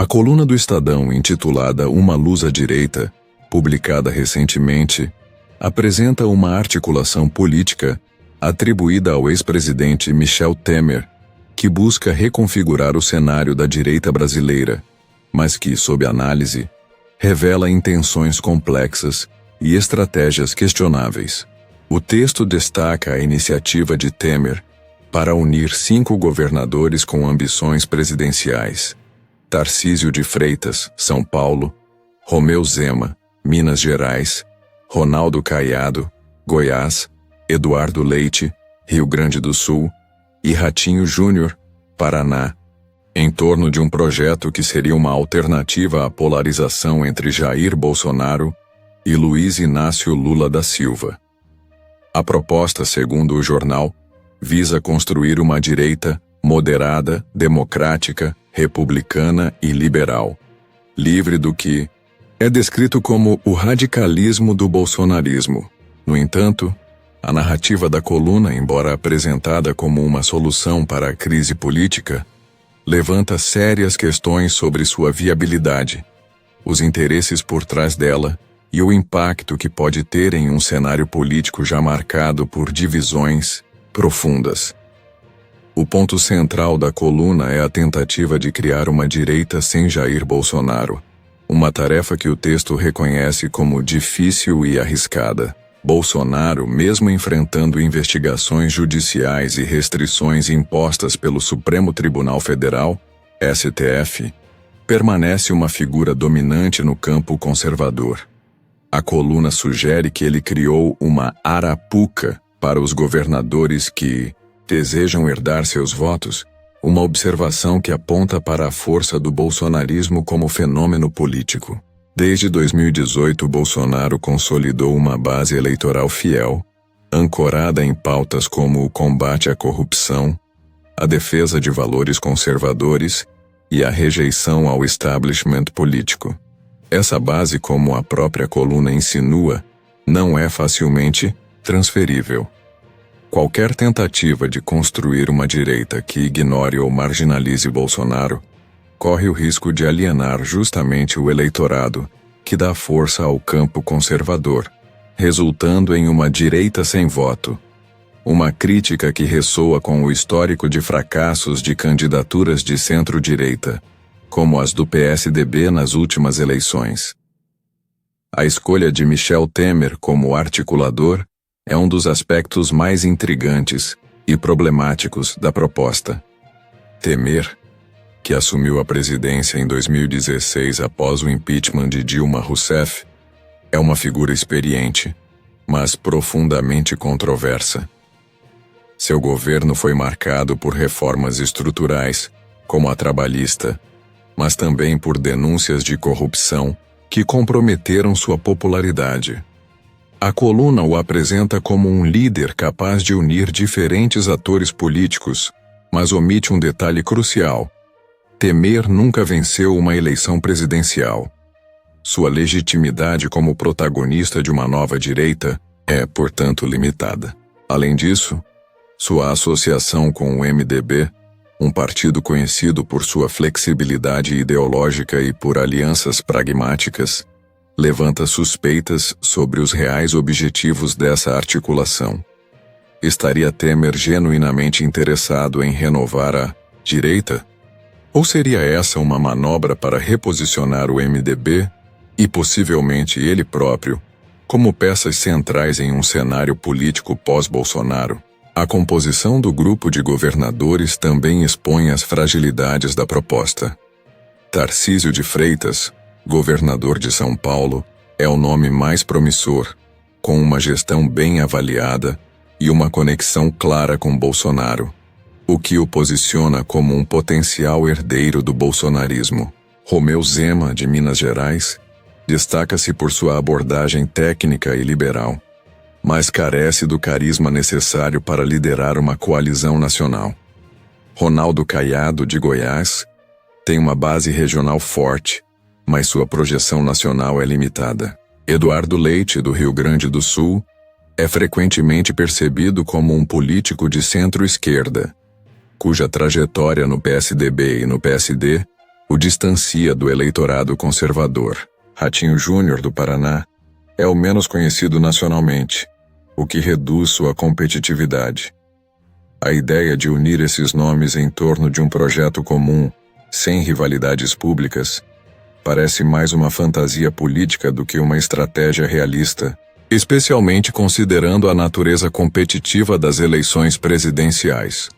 coluna do Estadão, intitulada Uma Luz à Direita, publicada recentemente, apresenta uma articulação política atribuída ao ex-presidente Michel Temer, que busca reconfigurar o cenário da direita brasileira, mas que, sob análise, revela intenções complexas e estratégias questionáveis. O texto destaca a iniciativa de Temer para unir 5 governadores com ambições presidenciais: Tarcísio de Freitas, São Paulo; Romeu Zema, Minas Gerais; Ronaldo Caiado, Goiás; Eduardo Leite, Rio Grande do Sul; e Ratinho Júnior, Paraná, em torno de um projeto que seria uma alternativa à polarização entre Jair Bolsonaro e Luiz Inácio Lula da Silva. A proposta, segundo o jornal, visa construir uma direita moderada, democrática, republicana e liberal, livre do que é descrito como o radicalismo do bolsonarismo. No entanto, a narrativa da coluna, embora apresentada como uma solução para a crise política, levanta sérias questões sobre sua viabilidade, os interesses por trás dela e o impacto que pode ter em um cenário político já marcado por divisões profundas. O ponto central da coluna é a tentativa de criar uma direita sem Jair Bolsonaro, uma tarefa que o texto reconhece como difícil e arriscada. Bolsonaro, mesmo enfrentando investigações judiciais e restrições impostas pelo Supremo Tribunal Federal, STF, permanece uma figura dominante no campo conservador. A coluna sugere que ele criou uma arapuca para os governadores que desejam herdar seus votos, uma observação que aponta para a força do bolsonarismo como fenômeno político. Desde 2018, Bolsonaro consolidou uma base eleitoral fiel, ancorada em pautas como o combate à corrupção, a defesa de valores conservadores e a rejeição ao establishment político. Essa base, como a própria coluna insinua, não é facilmente transferível. Qualquer tentativa de construir uma direita que ignore ou marginalize Bolsonaro corre o risco de alienar justamente o eleitorado, que dá força ao campo conservador, resultando em uma direita sem voto. Uma crítica que ressoa com o histórico de fracassos de candidaturas de centro-direita, como as do PSDB nas últimas eleições. A escolha de Michel Temer como articulador é um dos aspectos mais intrigantes e problemáticos da proposta. Temer, que assumiu a presidência em 2016 após o impeachment de Dilma Rousseff, é uma figura experiente, mas profundamente controversa. Seu governo foi marcado por reformas estruturais, como a trabalhista, mas também por denúncias de corrupção que comprometeram sua popularidade. A coluna o apresenta como um líder capaz de unir diferentes atores políticos, mas omite um detalhe crucial: Temer nunca venceu uma eleição presidencial. Sua legitimidade como protagonista de uma nova direita é, portanto, limitada. Além disso, sua associação com o MDB, um partido conhecido por sua flexibilidade ideológica e por alianças pragmáticas, levanta suspeitas sobre os reais objetivos dessa articulação. Estaria Temer genuinamente interessado em renovar a direita? Ou seria essa uma manobra para reposicionar o MDB e possivelmente ele próprio como peças centrais em um cenário político pós-Bolsonaro? A composição do grupo de governadores também expõe as fragilidades da proposta. Tarcísio de Freitas, governador de São Paulo, é o nome mais promissor, com uma gestão bem avaliada e uma conexão clara com Bolsonaro, o que o posiciona como um potencial herdeiro do bolsonarismo. Romeu Zema, de Minas Gerais, destaca-se por sua abordagem técnica e liberal, mas carece do carisma necessário para liderar uma coalizão nacional. Ronaldo Caiado, de Goiás, tem uma base regional forte, mas sua projeção nacional é limitada. Eduardo Leite, do Rio Grande do Sul, é frequentemente percebido como um político de centro-esquerda, cuja trajetória no PSDB e no PSD o distancia do eleitorado conservador. Ratinho Júnior do Paraná é o menos conhecido nacionalmente, o que reduz sua competitividade. A ideia de unir esses nomes em torno de um projeto comum, sem rivalidades públicas, parece mais uma fantasia política do que uma estratégia realista, especialmente considerando a natureza competitiva das eleições presidenciais.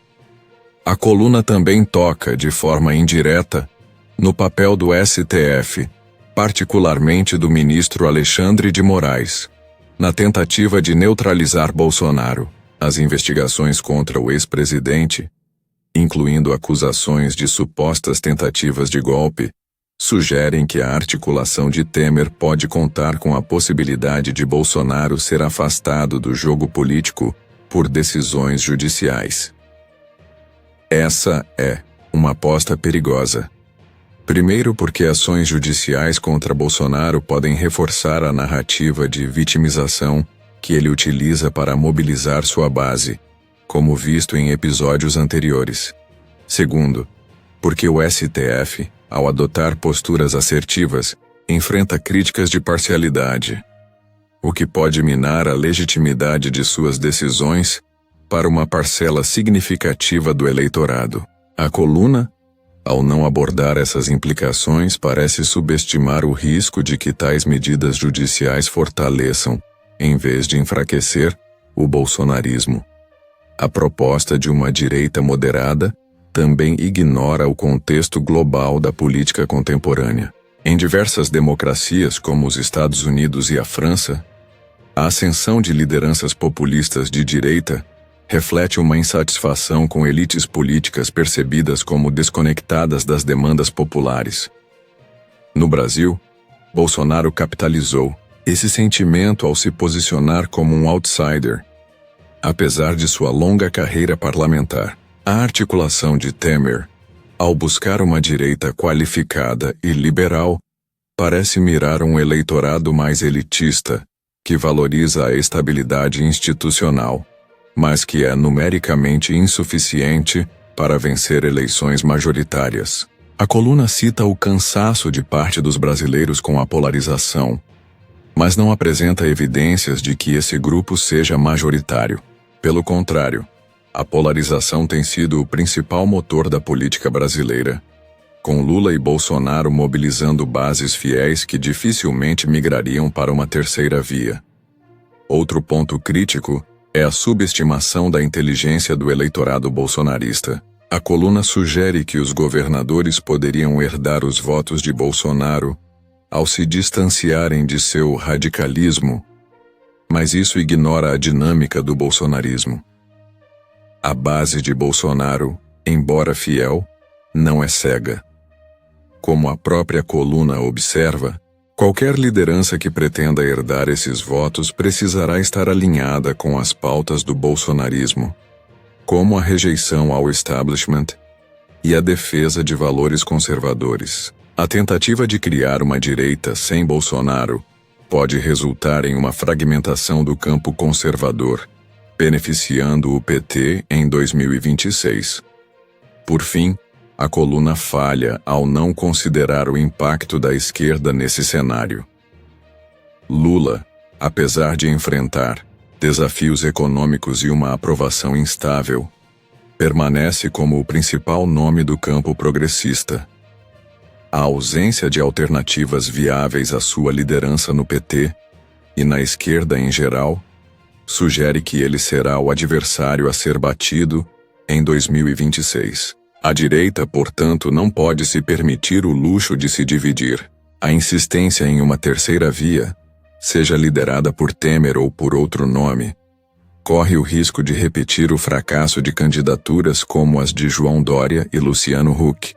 A coluna também toca, de forma indireta, no papel do STF, particularmente do ministro Alexandre de Moraes, na tentativa de neutralizar Bolsonaro. As investigações contra o ex-presidente, incluindo acusações de supostas tentativas de golpe, sugerem que a articulação de Temer pode contar com a possibilidade de Bolsonaro ser afastado do jogo político por decisões judiciais. Essa é uma aposta perigosa. Primeiro, porque ações judiciais contra Bolsonaro podem reforçar a narrativa de vitimização que ele utiliza para mobilizar sua base, como visto em episódios anteriores. Segundo, porque o STF, ao adotar posturas assertivas, enfrenta críticas de parcialidade, o que pode minar a legitimidade de suas decisões para uma parcela significativa do eleitorado. A coluna, ao não abordar essas implicações, parece subestimar o risco de que tais medidas judiciais fortaleçam, em vez de enfraquecer, o bolsonarismo. A proposta de uma direita moderada também ignora o contexto global da política contemporânea. Em diversas democracias, como os Estados Unidos e a França, a ascensão de lideranças populistas de direita reflete uma insatisfação com elites políticas percebidas como desconectadas das demandas populares. No Brasil, Bolsonaro capitalizou esse sentimento ao se posicionar como um outsider. Apesar de sua longa carreira parlamentar, a articulação de Temer, ao buscar uma direita qualificada e liberal, parece mirar um eleitorado mais elitista, que valoriza a estabilidade institucional, mas que é numericamente insuficiente para vencer eleições majoritárias. A coluna cita o cansaço de parte dos brasileiros com a polarização, mas não apresenta evidências de que esse grupo seja majoritário. Pelo contrário, a polarização tem sido o principal motor da política brasileira, com Lula e Bolsonaro mobilizando bases fiéis que dificilmente migrariam para uma terceira via. Outro ponto crítico é a subestimação da inteligência do eleitorado bolsonarista. A coluna sugere que os governadores poderiam herdar os votos de Bolsonaro ao se distanciarem de seu radicalismo, mas isso ignora a dinâmica do bolsonarismo. A base de Bolsonaro, embora fiel, não é cega. Como a própria coluna observa, qualquer liderança que pretenda herdar esses votos precisará estar alinhada com as pautas do bolsonarismo, como a rejeição ao establishment e a defesa de valores conservadores. A tentativa de criar uma direita sem Bolsonaro pode resultar em uma fragmentação do campo conservador, beneficiando o PT em 2026. Por fim, a coluna falha ao não considerar o impacto da esquerda nesse cenário. Lula, apesar de enfrentar desafios econômicos e uma aprovação instável, permanece como o principal nome do campo progressista. A ausência de alternativas viáveis à sua liderança no PT, e na esquerda em geral, sugere que ele será o adversário a ser batido em 2026. A direita, portanto, não pode se permitir o luxo de se dividir. A insistência em uma terceira via, seja liderada por Temer ou por outro nome, corre o risco de repetir o fracasso de candidaturas como as de João Dória e Luciano Huck,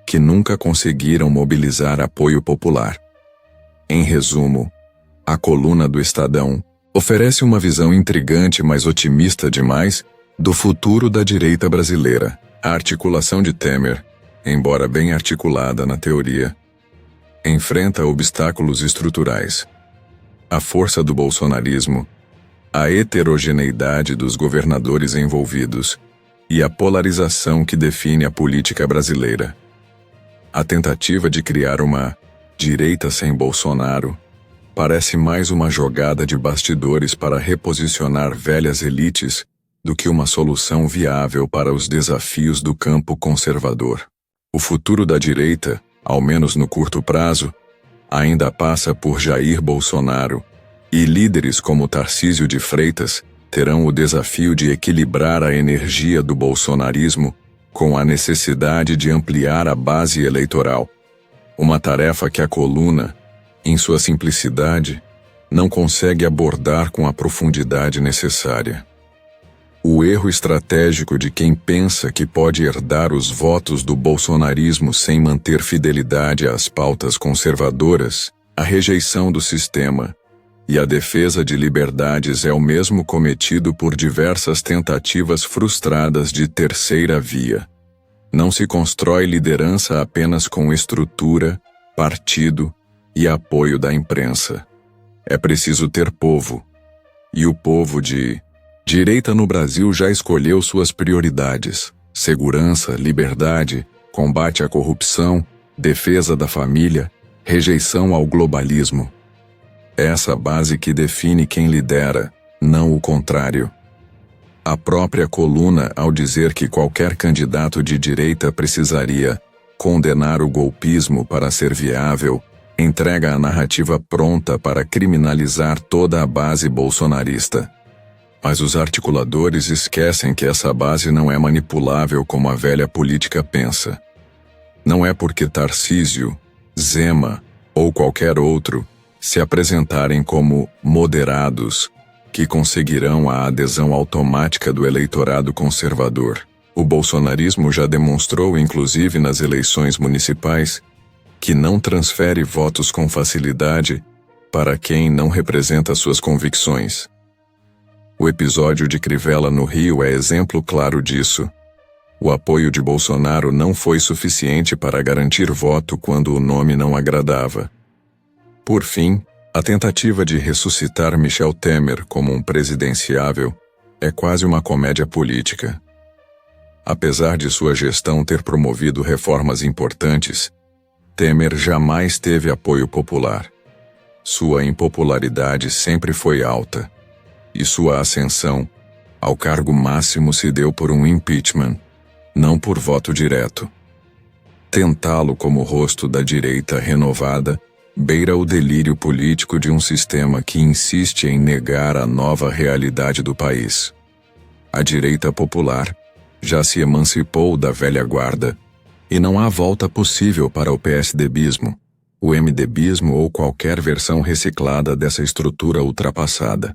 que nunca conseguiram mobilizar apoio popular. Em resumo, a coluna do Estadão oferece uma visão intrigante, mas otimista demais, do futuro da direita brasileira. A articulação de Temer, embora bem articulada na teoria, enfrenta obstáculos estruturais. A força do bolsonarismo, a heterogeneidade dos governadores envolvidos e a polarização que define a política brasileira. A tentativa de criar uma direita sem Bolsonaro parece mais uma jogada de bastidores para reposicionar velhas elites do que uma solução viável para os desafios do campo conservador. O futuro da direita, ao menos no curto prazo, ainda passa por Jair Bolsonaro, e líderes como Tarcísio de Freitas terão o desafio de equilibrar a energia do bolsonarismo com a necessidade de ampliar a base eleitoral. Uma tarefa que a coluna, em sua simplicidade, não consegue abordar com a profundidade necessária. O erro estratégico de quem pensa que pode herdar os votos do bolsonarismo sem manter fidelidade às pautas conservadoras, a rejeição do sistema e a defesa de liberdades é o mesmo cometido por diversas tentativas frustradas de terceira via. Não se constrói liderança apenas com estrutura, partido e apoio da imprensa. É preciso ter povo. E o povo de direita no Brasil já escolheu suas prioridades: segurança, liberdade, combate à corrupção, defesa da família, rejeição ao globalismo. É essa base que define quem lidera, não o contrário. A própria coluna, ao dizer que qualquer candidato de direita precisaria condenar o golpismo para ser viável, entrega a narrativa pronta para criminalizar toda a base bolsonarista. Mas os articuladores esquecem que essa base não é manipulável como a velha política pensa. Não é porque Tarcísio, Zema ou qualquer outro se apresentarem como moderados que conseguirão a adesão automática do eleitorado conservador. O bolsonarismo já demonstrou, inclusive nas eleições municipais, que não transfere votos com facilidade para quem não representa suas convicções. O episódio de Crivella no Rio é exemplo claro disso. O apoio de Bolsonaro não foi suficiente para garantir voto quando o nome não agradava. Por fim, a tentativa de ressuscitar Michel Temer como um presidenciável é quase uma comédia política. Apesar de sua gestão ter promovido reformas importantes, Temer jamais teve apoio popular. Sua impopularidade sempre foi alta, e sua ascensão ao cargo máximo se deu por um impeachment, não por voto direto. Tentá-lo como rosto da direita renovada beira o delírio político de um sistema que insiste em negar a nova realidade do país. A direita popular já se emancipou da velha guarda, e não há volta possível para o PSDBismo, o MDBismo ou qualquer versão reciclada dessa estrutura ultrapassada.